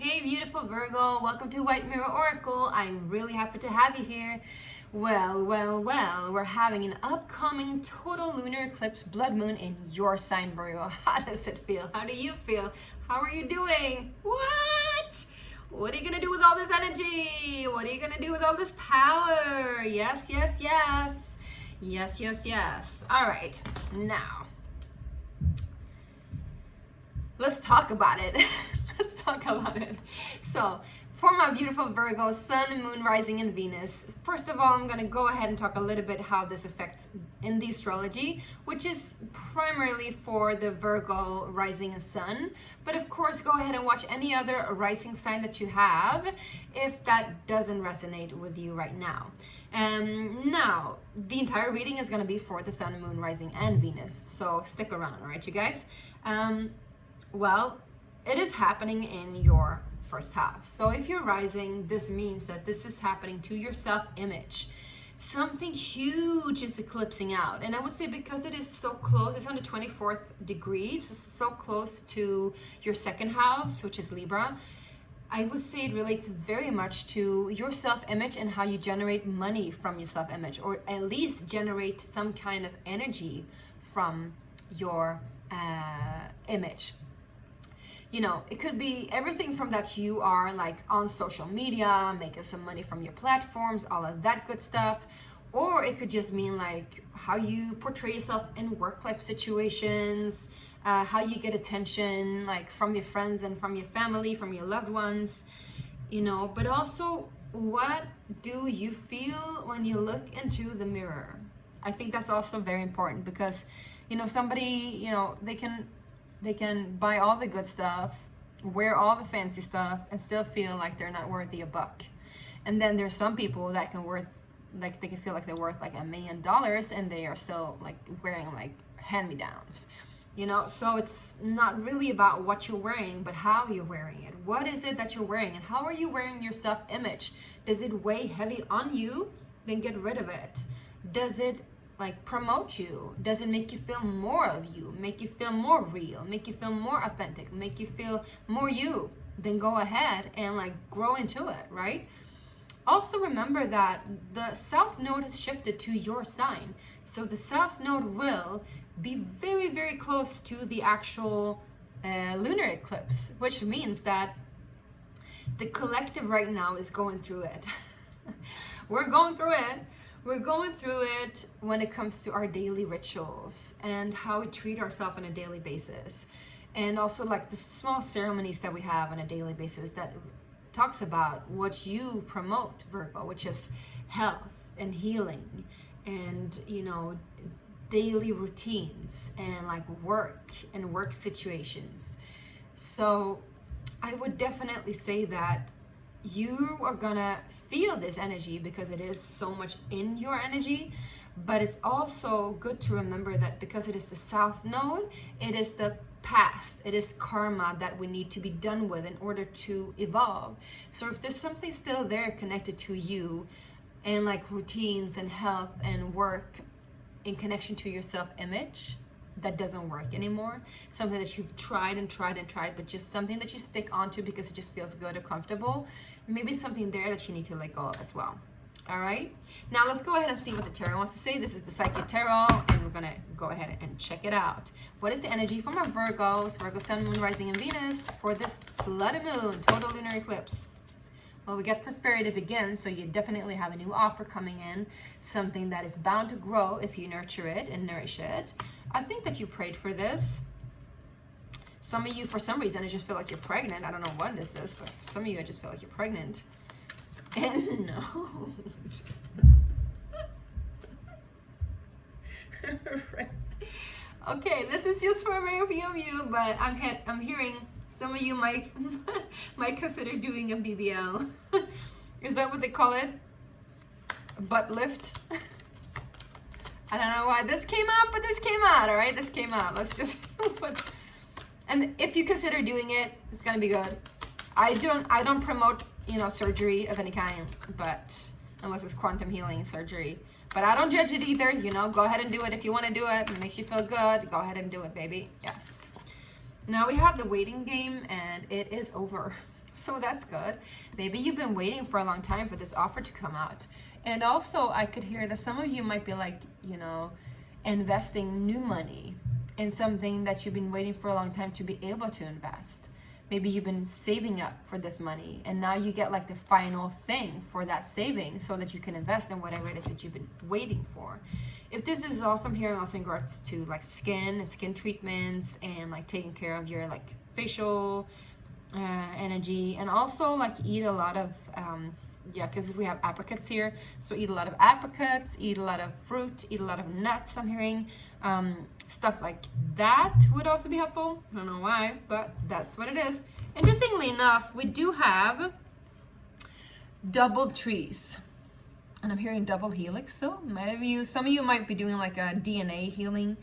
Hey beautiful Virgo, welcome to White Mirror Oracle. I'm really happy to have you here. Well, we're having an upcoming total lunar eclipse blood moon in your sign, Virgo. How does it feel? How do you feel? How are you doing? What are you gonna do with all this energy? What are you gonna do with all this power? Yes. All right, now let's talk about it. So, for my beautiful Virgo, Sun, Moon, Rising, and Venus, first of all, I'm going to go ahead and talk a little bit how this affects in the astrology, which is primarily for the Virgo Rising and Sun. But of course, go ahead and watch any other rising sign that you have if that doesn't resonate with you right now. Now, the entire reading is going to be for the Sun, Moon, Rising, and Venus. So stick around, all right, you guys? Well, it is happening in your first half. So if you're rising, this means that this is happening to your self-image. Something huge is eclipsing out. And I would say because it is so close, it's on the 24th degrees, it's so close to your second house, which is Libra, I would say it relates very much to your self-image and how you generate money from your self-image, or at least generate some kind of energy from your image. You know, it could be everything from that you are like on social media, making some money from your platforms, all of that good stuff. Or it could just mean like how you portray yourself in work-life situations, how you get attention like from your friends and from your family, from your loved ones, you know, but also what do you feel when you look into the mirror? I think that's also very important because, you know, somebody, you know, they can buy all the good stuff, wear all the fancy stuff, and still feel like they're not worthy a buck. And then there's some people that they can feel like they're worth like $1 million and they are still like wearing like hand-me-downs, you know? So it's not really about what you're wearing, but how you're wearing it. What is it that you're wearing, and how are you wearing your self-image? Does it weigh heavy on you? Then get rid of it. Does it like promote you? Does it make you feel more of you, make you feel more real, make you feel more authentic, make you feel more you? Then go ahead and like grow into it, right? Also remember that the south node has shifted to your sign, so the south node will be very, very close to the actual lunar eclipse, which means that the collective right now is going through it. We're going through it when it comes to our daily rituals and how we treat ourselves on a daily basis. And also like the small ceremonies that we have on a daily basis that talks about what you promote, Virgo, which is health and healing and, you know, daily routines and like work and work situations. So I would definitely say that you are gonna feel this energy because it is so much in your energy, but it's also good to remember that because it is the south node, it is the past, it is karma that we need to be done with in order to evolve. So if there's something still there connected to you and like routines and health and work in connection to your self-image that doesn't work anymore, something that you've tried, but just something that you stick onto because it just feels good or comfortable, maybe something there that you need to let go of as well. All right, now let's go ahead and see what the tarot wants to say. This is the Psychic Tarot, and we're gonna go ahead and check it out. What is the energy for my Virgos, Virgo, Sun, Moon, Rising, and Venus for this blood moon, total lunar eclipse? Well, we get prosperity begins, so you definitely have a new offer coming in, something that is bound to grow if you nurture it and nourish it. I think that you prayed for this. Some of you, for some reason, I just feel like you're pregnant. I don't know what this is, but for some of you, I just feel like you're pregnant. And no. Right. Okay, this is just for a very few of you, but I'm hearing some of you might consider doing a BBL. Is that what they call it? Butt lift? I don't know why this came out, but this came out, all right? This came out. Let's just put... And if you consider doing it, it's gonna be good. I don't promote, you know, surgery of any kind, but unless it's quantum healing surgery. But I don't judge it either, you know, go ahead and do it if you want to do it. It makes you feel good. Go ahead and do it, baby. Yes. Now we have the waiting game and it is over. So that's good. Maybe you've been waiting for a long time for this offer to come out. And also I could hear that some of you might be like, you know, investing new money in something that you've been waiting for a long time to be able to invest. Maybe you've been saving up for this money and now you get like the final thing for that saving so that you can invest in whatever it is that you've been waiting for. If this is also, I'm hearing also in regards to like skin and skin treatments and like taking care of your like facial energy, and also like eat a lot of yeah, because we have apricots here, so eat a lot of apricots, eat a lot of fruit, eat a lot of nuts, I'm hearing. Stuff like that would also be helpful. I don't know why, but that's what it is. Interestingly enough, we do have double trees, and I'm hearing double helix, so some of you might be doing like a DNA healing.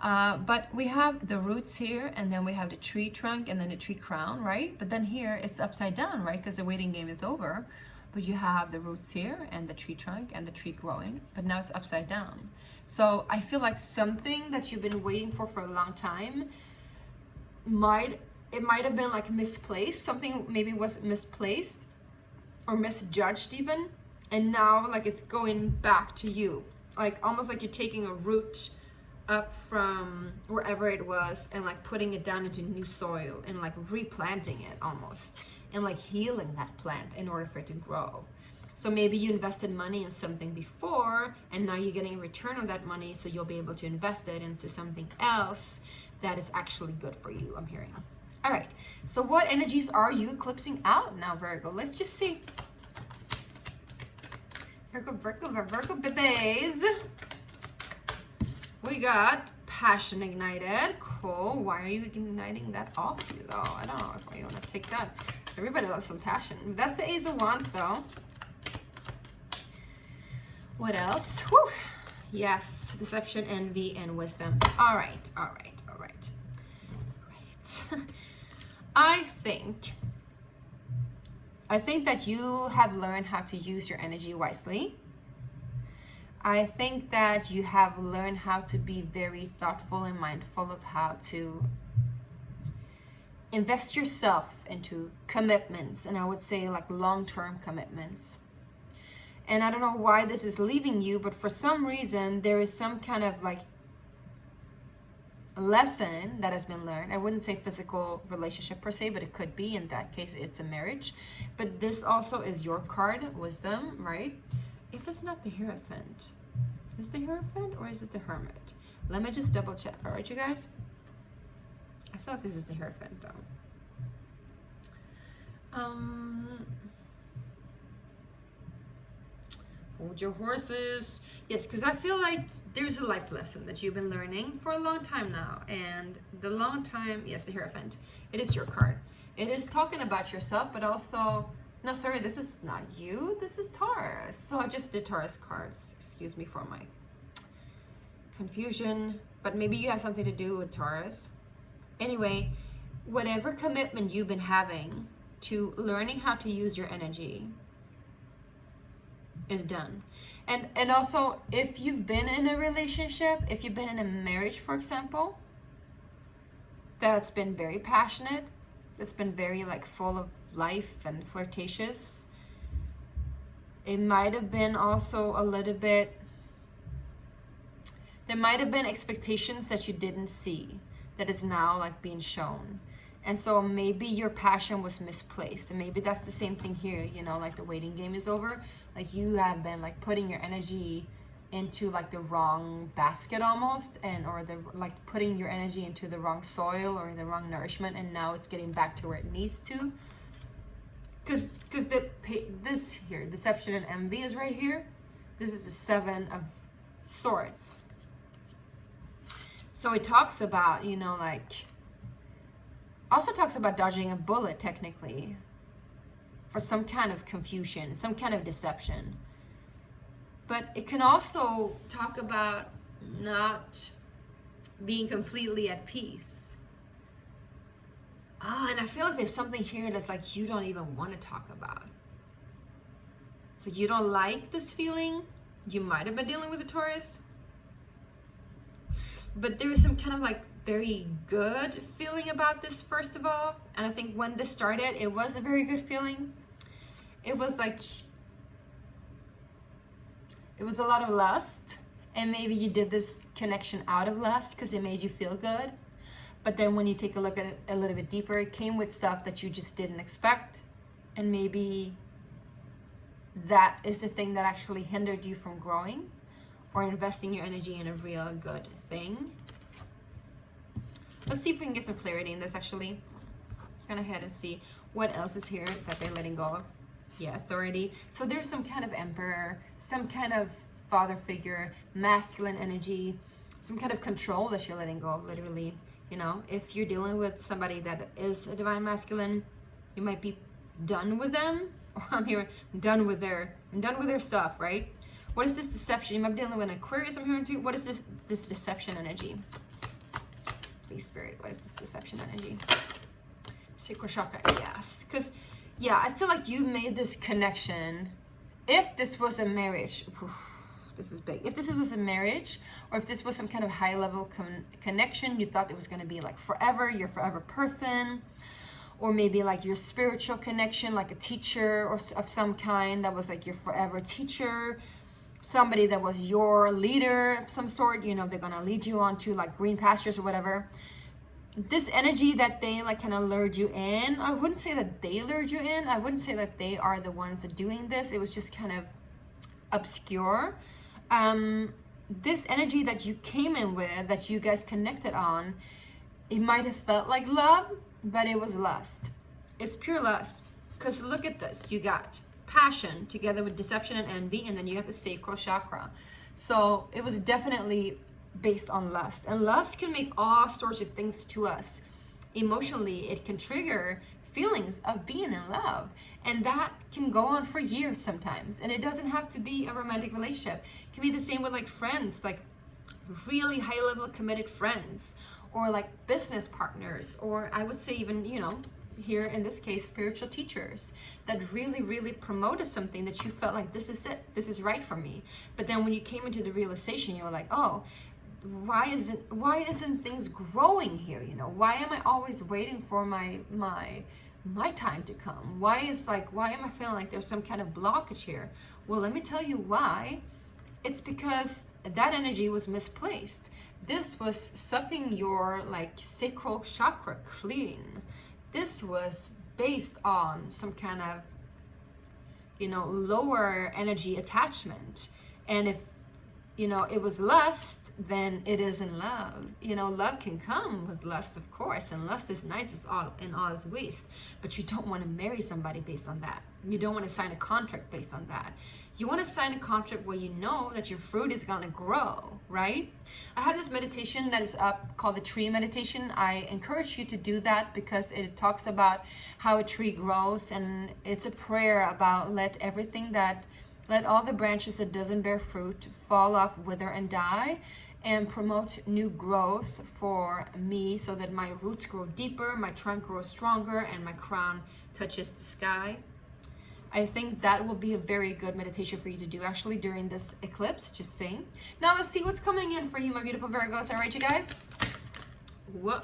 But we have the roots here, and then we have the tree trunk, and then the tree crown, right? But then here it's upside down, right? Because the waiting game is over. But you have the roots here, and the tree trunk, and the tree growing. But now it's upside down. So I feel like something that you've been waiting for a long time might have been like misplaced. Something maybe was misplaced or misjudged even, and now like it's going back to you. Like almost like you're taking a root up from wherever it was and like putting it down into new soil and like replanting it almost, and like healing that plant in order for it to grow. So maybe you invested money in something before and now you're getting a return of that money, so you'll be able to invest it into something else that is actually good for you, I'm hearing. All right, so what energies are you eclipsing out now, Virgo? Let's just see. Virgo babies. We got passion ignited. Cool. Why are you igniting that off you though? I don't know if you want to take that. Everybody loves some passion. That's the Ace of Wands though. What else? Whew. Yes, deception, envy, and wisdom. All right. I think that you have learned how to use your energy wisely. I think that you have learned how to be very thoughtful and mindful of how to invest yourself into commitments, and I would say like long-term commitments. And I don't know why this is leaving you, but for some reason there is some kind of like lesson that has been learned. I wouldn't say physical relationship per se, but it could be. In that case, it's a marriage. But this also is your card, wisdom, right? If it's not the Hierophant, is it the Hierophant or is it the Hermit? Let me just double check. All right, you guys? I feel like this is the Hierophant though. Hold your horses. Yes, because I feel like there's a life lesson that you've been learning for a long time now. And the long time, yes, the Hierophant. It is your card. It is talking about yourself, but also, no, sorry, this is not you. This is Taurus. So I just did Taurus cards. Excuse me for my confusion. But maybe you have something to do with Taurus. Anyway, whatever commitment you've been having to learning how to use your energy is done. And also, if you've been in a relationship, if you've been in a marriage, for example, that's been very passionate, that's been very like full of life and flirtatious, it might have been also a little bit, there might have been expectations that you didn't see that is now like being shown. And so maybe your passion was misplaced, and maybe that's the same thing here, you know, like the waiting game is over. Like you have been like putting your energy into like the wrong basket almost, and or the like putting your energy into the wrong soil or the wrong nourishment, and now it's getting back to where it needs to. Because this here, deception and envy is right here. This is the Seven of Swords. So it talks about, you know, like, also talks about dodging a bullet technically for some kind of confusion, some kind of deception. But it can also talk about not being completely at peace. And I feel like there's something here that's like you don't even want to talk about. So you don't like this feeling. You might have been dealing with a Taurus. But there is some kind of like very good feeling about this, first of all. And I think when this started, it was a very good feeling. It was like, it was a lot of lust. And maybe you did this connection out of lust because it made you feel good. But then when you take a look at it a little bit deeper, it came with stuff that you just didn't expect. And maybe that is the thing that actually hindered you from growing or investing your energy in a real good thing. Let's see if we can get some clarity in this, actually. Go ahead and see what else is here that they're letting go of. Yeah, authority. So there's some kind of emperor, some kind of father figure, masculine energy, some kind of control that you're letting go of, literally. You know, if you're dealing with somebody that is a divine masculine, you might be done with them. Or I'm hearing, I'm done with their stuff, right? What is this deception? You might be dealing with an Aquarius, I'm hearing too. What is this deception energy? Please, Spirit, what is this deception energy? Sacral chakra, yes. Because, yeah, I feel like you made this connection. If this was a marriage, this is big. If this was a marriage, or if this was some kind of high-level connection, you thought it was going to be like forever, your forever person. Or maybe like your spiritual connection, like a teacher or of some kind that was like your forever teacher, somebody that was your leader of some sort, you know, they're gonna lead you on to like green pastures or whatever. This energy that they like kind of lured you in, I wouldn't say that they lured you in. I wouldn't say that they are the ones that doing this. It was just kind of obscure. This energy that you came in with, that you guys connected on, it might have felt like love, but it was lust. It's pure lust. Because look at this. You got passion together with deception and envy, and then you got the sacral chakra. So it was definitely based on lust. And lust can make all sorts of things to us. Emotionally, it can trigger feelings of being in love. And that can go on for years sometimes. And it doesn't have to be a romantic relationship. It can be the same with like friends, like really high level committed friends, or like business partners, or I would say even, you know, here in this case, spiritual teachers that really, really promoted something that you felt like, this is it, this is right for me. But then when you came into the realization, you were like, oh, why isn't things growing here? You know, why am I always waiting for my time to come? Why am I feeling like there's some kind of blockage here? Well, let me tell you why. It's because that energy was misplaced. This was sucking your like sacral chakra clean. This was based on some kind of, you know, lower energy attachment. And if, you know, it was lust, then it isn't love. You know, love can come with lust, of course, and lust is nice, it's all in all its ways. But you don't want to marry somebody based on that. You don't want to sign a contract based on that. You want to sign a contract where you know that your fruit is going to grow, right? I have this meditation that is up called the tree meditation. I encourage you to do that because it talks about how a tree grows, and it's a prayer about let all the branches that doesn't bear fruit fall off, wither and die, and promote new growth for me so that my roots grow deeper, my trunk grows stronger, and my crown touches the sky. I think that will be a very good meditation for you to do actually during this eclipse, just saying. Now let's see what's coming in for you, my beautiful Virgos. All right, you guys? Whoa,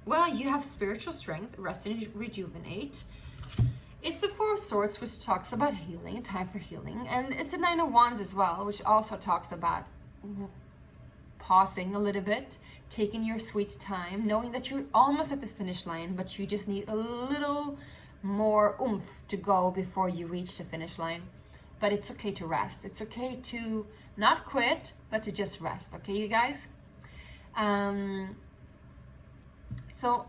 well, you have spiritual strength, rest and rejuvenate. It's the Four of Swords, which talks about healing, time for healing. And it's the Nine of Wands as well, which also talks about pausing a little bit, taking your sweet time, knowing that you're almost at the finish line, but you just need a little more oomph to go before you reach the finish line. But it's okay to rest. It's okay to not quit, but to just rest. Okay, you guys? So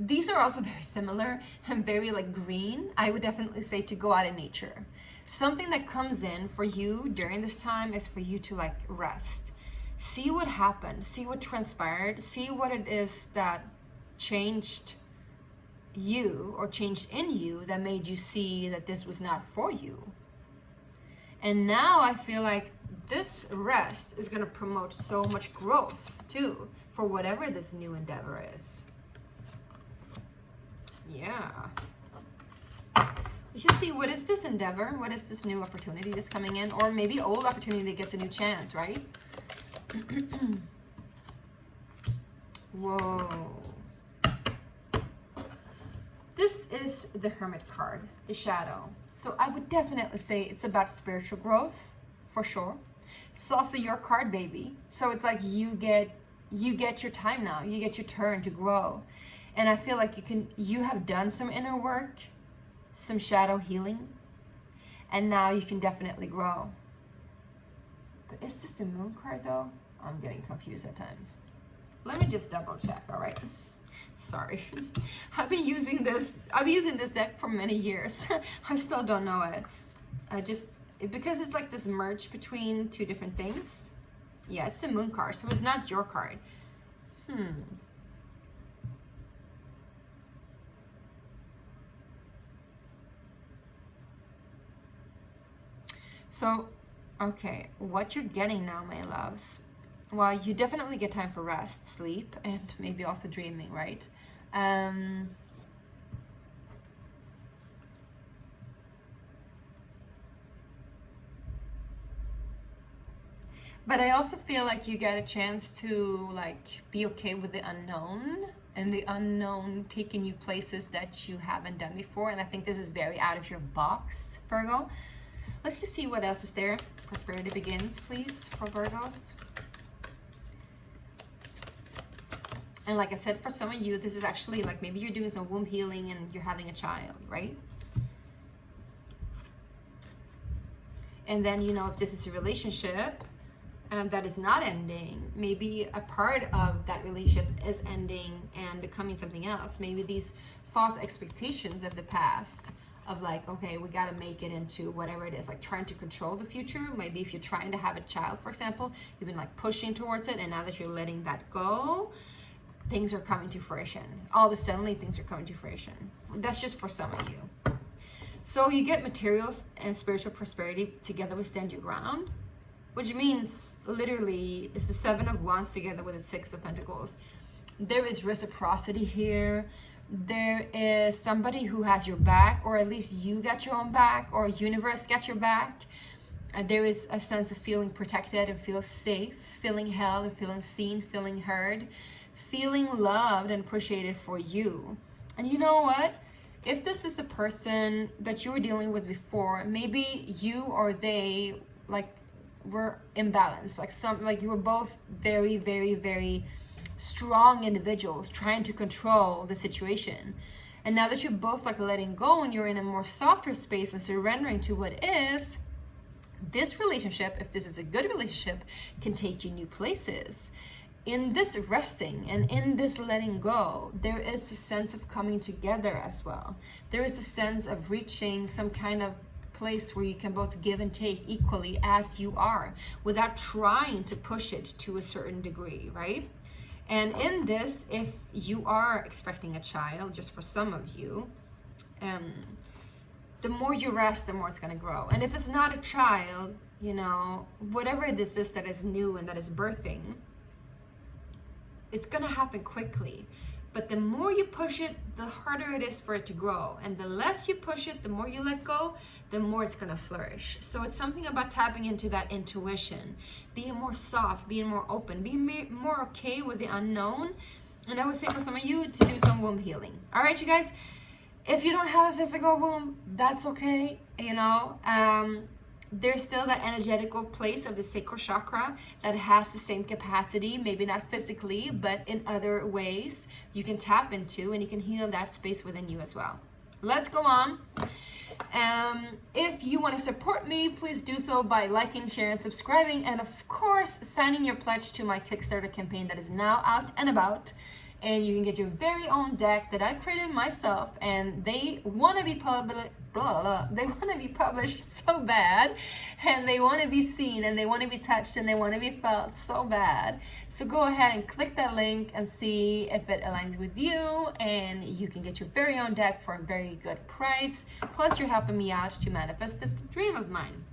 these are also very similar and very like green. I would definitely say to go out in nature. Something that comes in for you during this time is for you to like rest. See what happened, see what transpired, see what it is that changed you or changed in you that made you see that this was not for you. And now I feel like this rest is going to promote so much growth too for whatever this new endeavor is. Yeah. You see, what is this endeavor? What is this new opportunity that's coming in? Or maybe old opportunity gets a new chance, right? Whoa. This is the Hermit card, the shadow. So I would definitely say it's about spiritual growth, for sure. It's also your card, baby. So it's like you get your time now. You get your turn to grow. And I feel like you have done some inner work, some shadow healing, and now you can definitely grow. But is this the Moon card though? I'm getting confused at times. Let me just double check, all right? Sorry. I've been using this deck for many years. I still don't know it. Because it's like this merge between two different things. Yeah, it's the Moon card, so it's not your card. So, okay, what you're getting now, my loves, well, you definitely get time for rest, sleep, and maybe also dreaming, right? But I also feel like you get a chance to like be okay with the unknown, and the unknown taking you places that you haven't done before. And I think this is very out of your box, Virgo. Let's just see what else is there. Prosperity begins, please, for Virgos. And like I said, for some of you, this is actually like maybe you're doing some womb healing and you're having a child, right? And then, you know, if this is a relationship that is not ending, maybe a part of that relationship is ending and becoming something else. Maybe these false expectations of the past of like, okay, we got to make it into whatever it is, like trying to control the future. Maybe if you're trying to have a child, for example, you've been like pushing towards it, and now that you're letting that go, things are coming to fruition. All of a sudden, things are coming to fruition. That's just for some of you. So you get materials and spiritual prosperity together with stand your ground, which means literally it's the Seven of Wands together with the Six of Pentacles. There is reciprocity here. There is somebody who has your back, or at least you got your own back, or universe got your back. There is a sense of feeling protected and feel safe, feeling held and feeling seen, feeling heard, feeling loved and appreciated for you. And you know what? If this is a person that you were dealing with before, maybe you or they like were imbalanced, like you were both very, very, very strong individuals trying to control the situation. And now that you're both like letting go and you're in a more softer space and surrendering to what is, this relationship, if this is a good relationship, can take you new places. In this resting and in this letting go, there is a sense of coming together as well. There is a sense of reaching some kind of place where you can both give and take equally as you are, without trying to push it to a certain degree, right? And in this, if you are expecting a child, just for some of you, the more you rest, the more it's going to grow. And if it's not a child, you know, whatever this is that is new and that is birthing, it's going to happen quickly. But the more you push it, the harder it is for it to grow. And the less you push it, the more you let go, the more it's going to flourish. So it's something about tapping into that intuition, being more soft, being more open, being more okay with the unknown. And I would say for some of you to do some womb healing. All right, you guys, if you don't have a physical womb, that's okay. You know, there's still that energetical place of the sacral chakra that has the same capacity, maybe not physically, but in other ways you can tap into, and you can heal that space within you as well. Let's go on. If you want to support me, please do so by liking, sharing, subscribing, and of course, signing your pledge to my Kickstarter campaign that is now out and about. And you can get your very own deck that I created myself, and they want to be published. They want to be published so bad, and they want to be seen, and they want to be touched, and they want to be felt so bad. So go ahead and click that link and see if it aligns with you, and you can get your very own deck for a very good price. Plus, you're helping me out to manifest this dream of mine.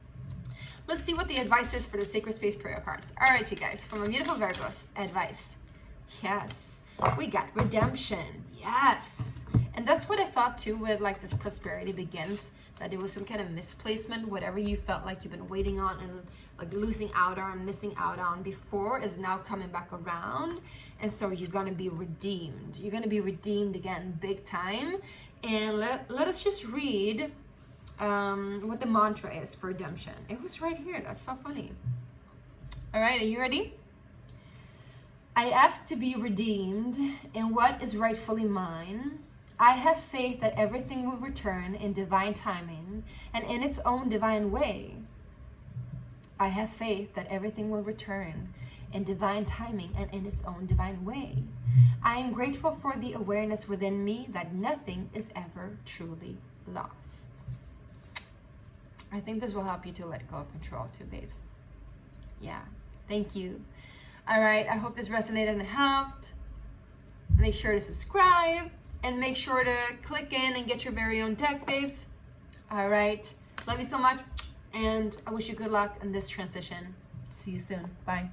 Let's see what the advice is for the Sacred Space Prayer cards. All right, you guys, from a beautiful Virgos, advice. Yes. We got redemption. Yes. And that's what I thought too with like this prosperity begins, that it was some kind of misplacement. Whatever you felt like you've been waiting on and like losing out on, missing out on before is now coming back around. And so you're going to be redeemed. You're going to be redeemed again, big time. And let us just read what the mantra is for redemption. It was right here. That's so funny. All right, are you ready? I ask to be redeemed in what is rightfully mine. I have faith that everything will return in divine timing and in its own divine way. I have faith that everything will return in divine timing and in its own divine way. I am grateful for the awareness within me that nothing is ever truly lost. I think this will help you to let go of control too, babes. Yeah, thank you. All right, I hope this resonated and helped. Make sure to subscribe and make sure to click in and get your very own deck, babes. All right, love you so much, and I wish you good luck in this transition. See you soon. Bye.